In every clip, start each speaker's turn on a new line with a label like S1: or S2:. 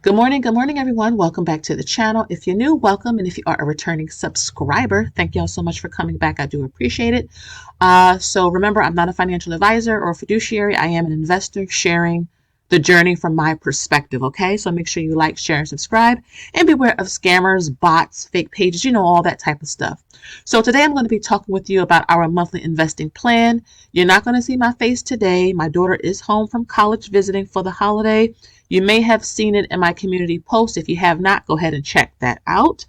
S1: Good morning, everyone. Welcome back to the channel. If you're new, welcome. And if you are a returning subscriber, thank y'all so much for coming back. I do appreciate it. So remember, I'm not a financial advisor or fiduciary. I am an investor sharing the journey from my perspective. Okay, so make sure you like, share, and subscribe. And beware of scammers, bots, fake pages, all that type of stuff. So today I'm going to be talking with you about our monthly investing plan. You're not going to see my face today. My daughter is home from college visiting for the holiday. You may have seen it in my community post. If you have not, go ahead and check that out.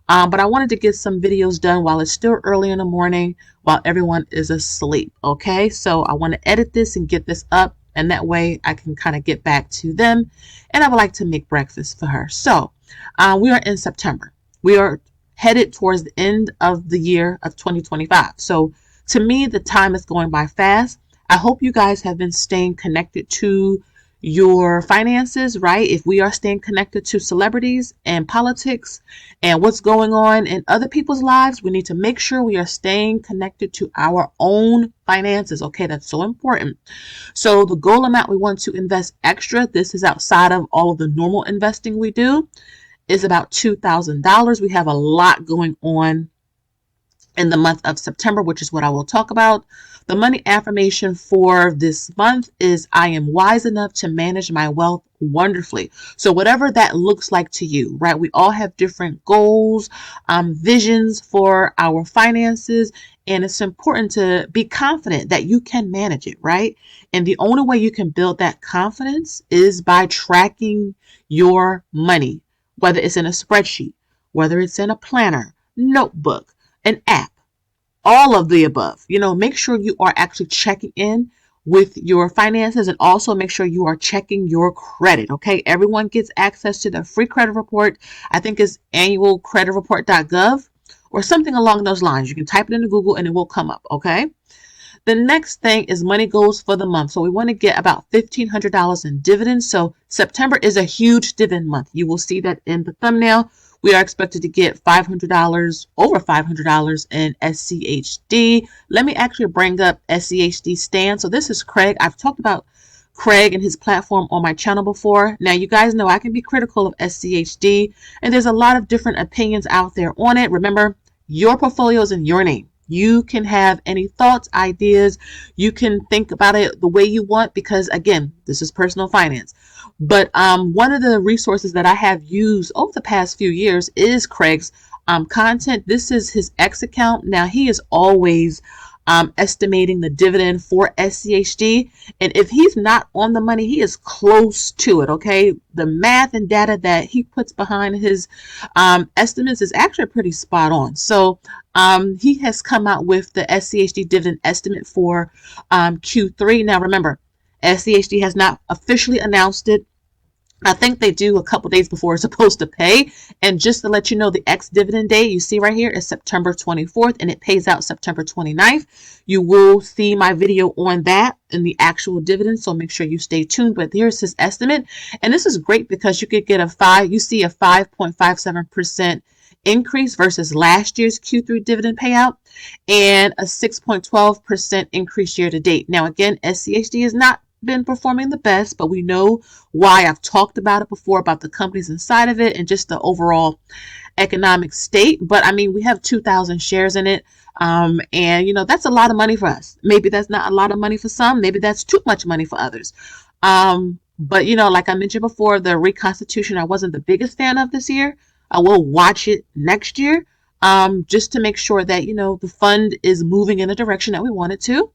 S1: But I wanted to get some videos done while it's still early in the morning, while everyone is asleep. Okay, so I want to edit this and get this up, and that way I can kind of get back to them. And I would like to make breakfast for her. So we are in September. We are headed towards the end of the year of 2025. So to me, the time is going by fast. I hope you guys have been staying connected to your finances, right? If we are staying connected to celebrities and politics and what's going on in other people's lives, we need to make sure we are staying connected to our own finances. Okay, that's so important. So the goal amount we want to invest extra, this is outside of all of the normal investing we do, is about $2,000. We have a lot going on in the month of September, which is what I will talk about. The money affirmation for this month is I am wise enough to manage my wealth wonderfully. So whatever that looks like to you, right? We all have different goals, visions for our finances, and it's important to be confident that you can manage it, right? And the only way you can build that confidence is by tracking your money, whether it's in a spreadsheet, whether it's in a planner, notebook, an app, all of the above. Make sure you are actually checking in with your finances, and also make sure you are checking your credit. Okay, everyone gets access to the free credit report. I think it's annualcreditreport.gov or something along those lines. You can type it into Google and it will come up. Okay, the next thing is money goals for the month. So we want to get about $1,500 in dividends. So September is a huge dividend month. You will see that in the thumbnail. We are expected to get $500, over $500 in SCHD. Let me actually bring up SCHD Stan. So this is Craig. I've talked about Craig and his platform on my channel before. Now, you guys know I can be critical of SCHD, and there's a lot of different opinions out there on it. Remember, your portfolio is in your name. You can have any thoughts, ideas. You can think about it the way you want, because again, this is personal finance. But one of the resources that I have used over the past few years is Craig's content. This is his X account. Now, he is always estimating the dividend for SCHD. And if he's not on the money, he is close to it. Okay, the math and data that he puts behind his estimates is actually pretty spot on. So he has come out with the SCHD dividend estimate for Q3. Now, remember, SCHD has not officially announced it. I think they do a couple days before it's supposed to pay. And just to let you know, the ex-dividend date you see right here is September 24th, and it pays out September 29th. You will see my video on that and the actual dividend, so make sure you stay tuned. But here's his estimate. And this is great because you could get a 5.57% increase versus last year's Q3 dividend payout, and a 6.12% increase year to date. Now, again, SCHD is not been performing the best, but we know why. I've talked about it before, about the companies inside of it and just the overall economic state. But I mean, we have 2,000 shares in it, and that's a lot of money for us. Maybe that's not a lot of money for some. Maybe that's too much money for others. But like I mentioned before, the reconstitution I wasn't the biggest fan of this year. I will watch it next year, just to make sure that the fund is moving in the direction that we want it to.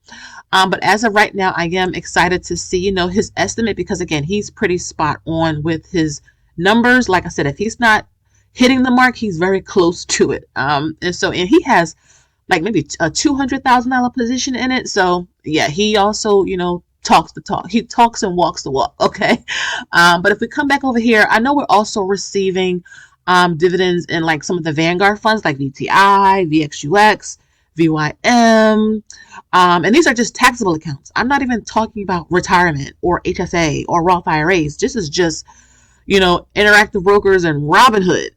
S1: But as of right now, I am excited to see his estimate, because again, he's pretty spot on with his numbers. Like I said, if he's not hitting the mark, he's very close to it. And he has like maybe a $200,000 position in it. So yeah, he also talks the talk. He talks and walks the walk. Okay. But if we come back over here, I know we're also receiving dividends in like some of the Vanguard funds like VTI, VXUX, VYM, and these are just taxable accounts. I'm not even talking about retirement or HSA or Roth IRAs. This is just Interactive Brokers and Robinhood.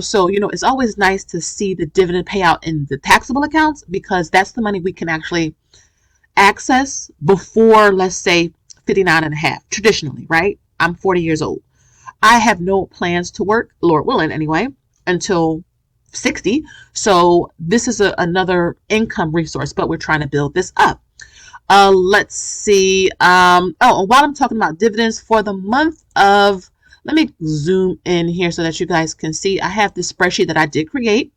S1: So it's always nice to see the dividend payout in the taxable accounts, because that's the money we can actually access before, let's say, 59 and a half traditionally, right? I'm 40 years old. I have no plans to work, Lord willing anyway, until 60. So this is another income resource, but we're trying to build this up. Let's see. Oh, and while I'm talking about dividends for the month of, let me zoom in here so that you guys can see. I have this spreadsheet that I did create.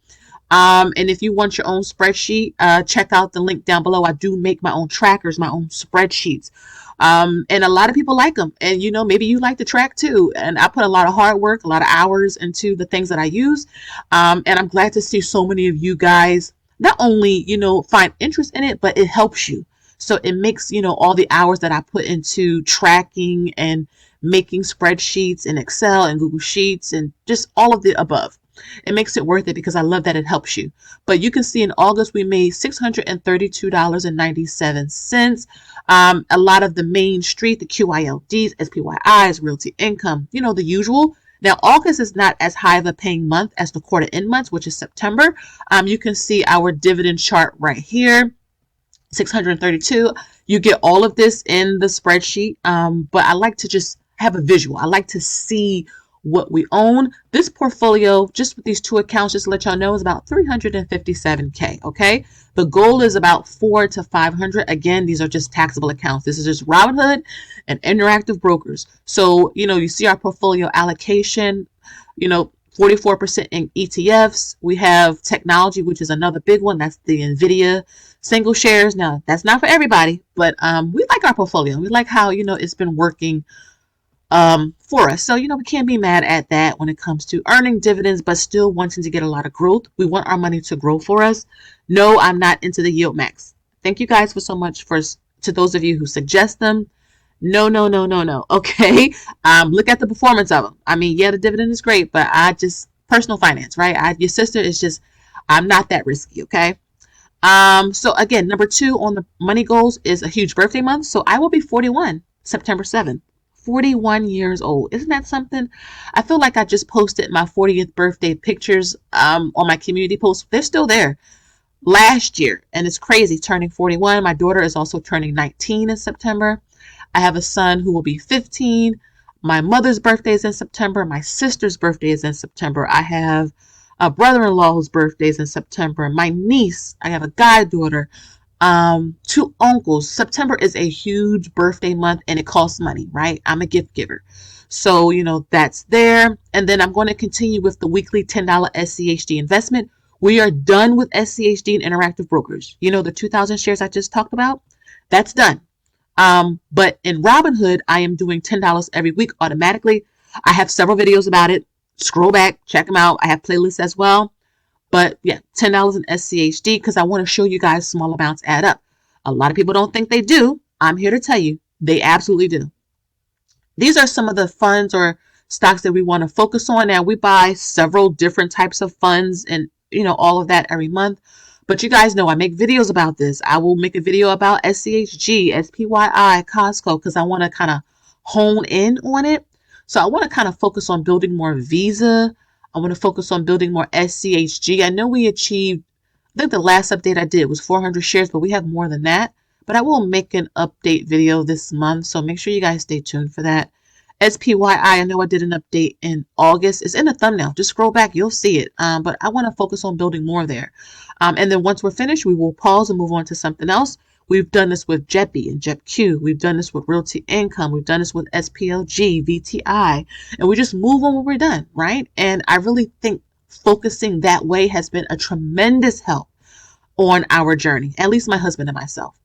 S1: And if you want your own spreadsheet, check out the link down below. I do make my own trackers, my own spreadsheets. And a lot of people like them. And, you know, maybe you like to track too. And I put a lot of hard work, a lot of hours into the things that I use. And I'm glad to see so many of you guys not only, you know, find interest in it, but it helps you. So it makes, you know, all the hours that I put into tracking and making spreadsheets in Excel and Google Sheets and just all of the above. It makes it worth it because I love that it helps you. But you can see in August, we made $632.97. A lot of the Main Street, the QILDs, SPYIs, Realty Income, you know, the usual. Now, August is not as high of a paying month as the quarter end months, which is September. You can see our dividend chart right here. 632. You get all of this in the spreadsheet, but I like to just have a visual. I like to see what we own. This portfolio, just with these two accounts, just to let y'all know, is about 357K. Okay, the goal is about 400 to 500. Again, these are just taxable accounts. This is just Robinhood and Interactive Brokers. So, you know, you see our portfolio allocation, you know, 44% in ETFs. We have technology, which is another big one. That's the NVIDIA single shares. Now, that's not for everybody, but we like our portfolio. We like how, you know, it's been working for us. So, you know, we can't be mad at that when it comes to earning dividends, but still wanting to get a lot of growth. We want our money to grow for us. No, I'm not into the yield max. Thank you guys for so much to those of you who suggest them. No, no, no, no, no. Okay. Look at the performance of them. I mean, yeah, the dividend is great, but I just personal finance, right? Your sister is just, I'm not that risky. Okay. So again, number 2 on the money goals is a huge birthday month. So I will be 41 September 7th, 41 years old. Isn't that something? I feel like I just posted my 40th birthday pictures, on my community post. They're still there last year. And it's crazy turning 41. My daughter is also turning 19 in September. I have a son who will be 15. My mother's birthday is in September. My sister's birthday is in September. I have a brother-in-law whose birthday is in September. My niece, I have a goddaughter, 2 uncles. September is a huge birthday month and it costs money, right? I'm a gift giver. So, you know, that's there. And then I'm going to continue with the weekly $10 SCHD investment. We are done with SCHD and Interactive Brokers. You know, the 2,000 shares I just talked about, that's done. But in Robinhood, I am doing $10 every week automatically. I have several videos about it. Scroll back, check them out. I have playlists as well. But yeah, $10 in SCHD because I want to show you guys small amounts add up. A lot of people don't think they do. I'm here to tell you they absolutely do. These are some of the funds or stocks that we want to focus on. Now, we buy several different types of funds and, you know, all of that every month. But you guys know I make videos about this. I will make a video about SCHG, SPYI, Costco, because I want to kind of hone in on it. So I want to kind of focus on building more Visa. I want to focus on building more SCHG. I know we achieved, I think the last update I did was 400 shares, but we have more than that. But I will make an update video this month. So make sure you guys stay tuned for that. SPYI, I know I did an update in August. It's in the thumbnail. Just scroll back. You'll see it. But I want to focus on building more there. And then once we're finished, we will pause and move on to something else. We've done this with JETB and JETQ. We've done this with Realty Income. We've done this with SPLG, VTI. And we just move on when we're done, right? And I really think focusing that way has been a tremendous help on our journey, at least my husband and myself.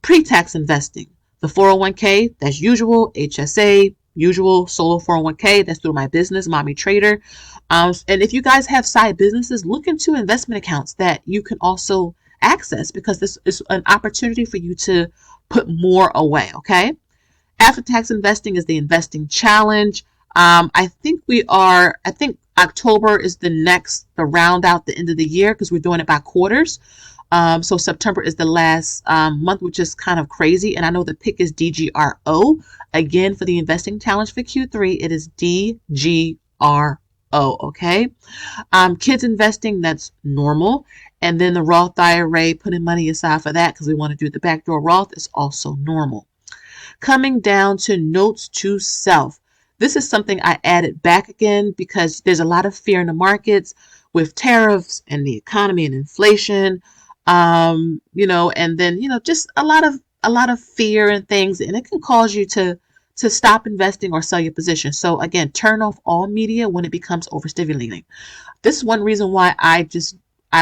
S1: Pre-tax investing. The 401k, that's usual. HSA, usual. Solo 401k, that's through my business, Mommy Trader. And if you guys have side businesses, look into investment accounts that you can also access because this is an opportunity for you to put more away, okay? After tax investing is the investing challenge. I think October is the round out the end of the year because we're doing it by quarters. So September is the last month, which is kind of crazy. And I know the pick is DGRO. Again, for the investing challenge for Q3, it is DGRO, okay? Kids investing, that's normal. And then the Roth IRA, putting money aside for that because we want to do the backdoor Roth, is also normal. Coming down to notes to self. This is something I added back again because there's a lot of fear in the markets with tariffs and the economy and inflation, and then, just a lot of fear and things, and it can cause you to stop investing or sell your position. So again, turn off all media when it becomes overstimulating. This is one reason why I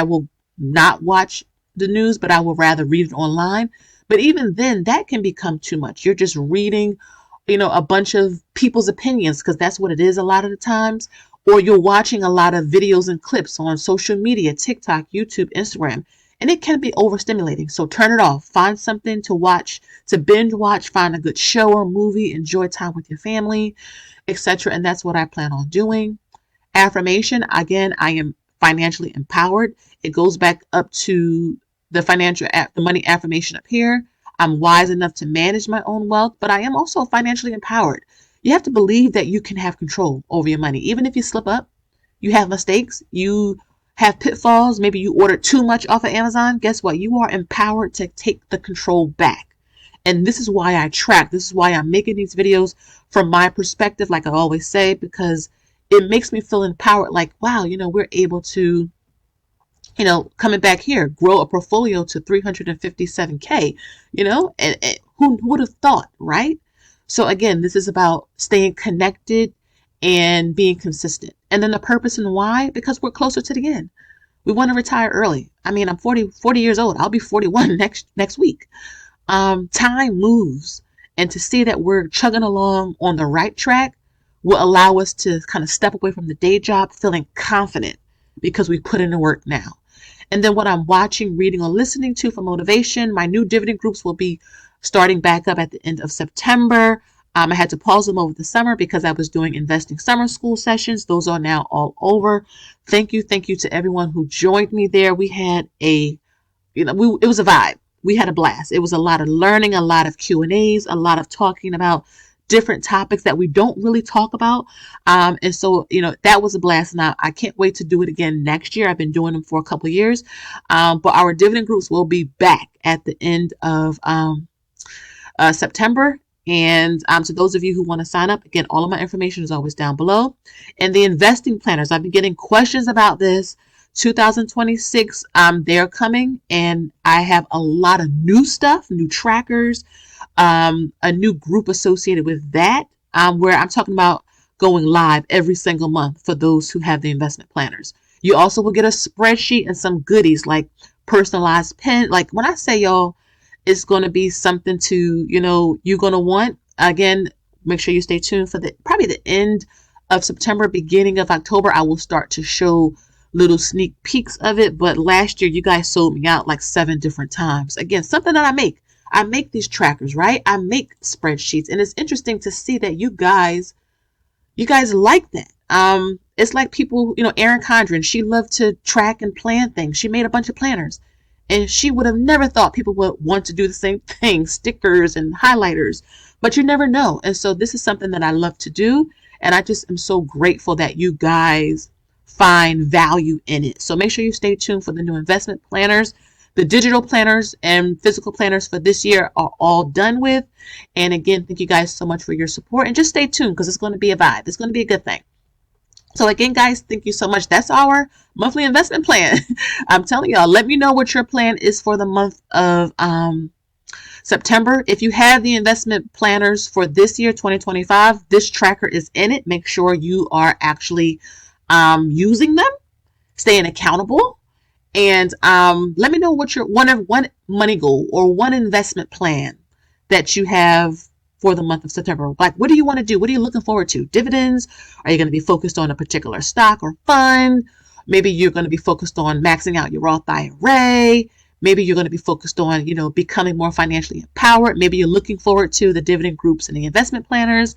S1: will not watch the news, but I will rather read it online. But even then, that can become too much. You're just reading, a bunch of people's opinions, because that's what it is a lot of the times. Or you're watching a lot of videos and clips on social media, TikTok, YouTube, Instagram, and it can be overstimulating. So turn it off. Find something to watch, to binge watch, find a good show or movie, enjoy time with your family, etc. And that's what I plan on doing. Affirmation, again, I am financially empowered. It goes back up to the money affirmation up here. I'm wise enough to manage my own wealth, but I am also financially empowered. You have to believe that you can have control over your money. Even if you slip up, you have mistakes, you have pitfalls, maybe you ordered too much off of Amazon. Guess what? You are empowered to take the control back. And this is why I track. This is why I'm making these videos from my perspective, like I always say, because it makes me feel empowered. Like, wow, we're able to, coming back here, grow a portfolio to 357K, and who would have thought, right? So again, this is about staying connected and being consistent. And then the purpose and why, because we're closer to the end. We want to retire early. I mean, I'm 40 years old. I'll be 41 next week. Time moves, and to see that we're chugging along on the right track will allow us to kind of step away from the day job feeling confident because we put in the work now. And then what I'm watching, reading, or listening to for motivation, my new dividend groups will be starting back up at the end of September. I had to pause them over the summer because I was doing investing summer school sessions. Those are now all over. Thank you to everyone who joined me there. We had it was a vibe. We had a blast. It was a lot of learning, a lot of Q&As, a lot of talking about different topics that we don't really talk about. And so, that was a blast. Now, I can't wait to do it again next year. I've been doing them for a couple of years. But our dividend groups will be back at the end of September. And to those of you who want to sign up, again, all of my information is always down below. And the investing planners, I've been getting questions about this. 2026, they're coming, and I have a lot of new stuff, new trackers, a new group associated with that, where I'm talking about going live every single month for those who have the investment planners. You also will get a spreadsheet and some goodies like personalized pen. Like when I say, y'all, it's going to be something to, you're going to want. Again, make sure you stay tuned for probably the end of September, beginning of October. I will start to show little sneak peeks of it. But last year, you guys sold me out like 7 different times. Again, something that I make. I make these trackers, right? I make spreadsheets, and it's interesting to see that you guys like that. It's like people, Erin Condren, she loved to track and plan things. She made a bunch of planners, and she would have never thought people would want to do the same thing, stickers and highlighters, but you never know. And so this is something that I love to do, and I just am so grateful that you guys find value in it. So make sure you stay tuned for the new investment planners. The digital planners and physical planners for this year are all done with. And again, thank you guys so much for your support, and just stay tuned because it's going to be a vibe. It's going to be a good thing. So again, guys, thank you so much. That's our monthly investment plan. I'm telling y'all, let me know what your plan is for the month of September. If you have the investment planners for this year, 2025, this tracker is in it. Make sure you are actually using them, staying accountable. And let me know what your one money goal or one investment plan that you have for the month of September. Like, what do you want to do? What are you looking forward to? Dividends? Are you going to be focused on a particular stock or fund? Maybe you're going to be focused on maxing out your Roth IRA. Maybe you're going to be focused on, becoming more financially empowered. Maybe you're looking forward to the dividend groups and the investment planners.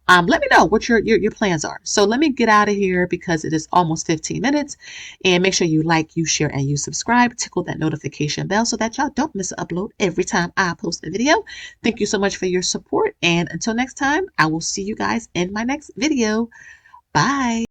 S1: Let me know what your plans are. So let me get out of here because it is almost 15 minutes. And make sure you like, you share, and you subscribe. Tickle that notification bell so that y'all don't miss an upload every time I post a video. Thank you so much for your support. And until next time, I will see you guys in my next video. Bye.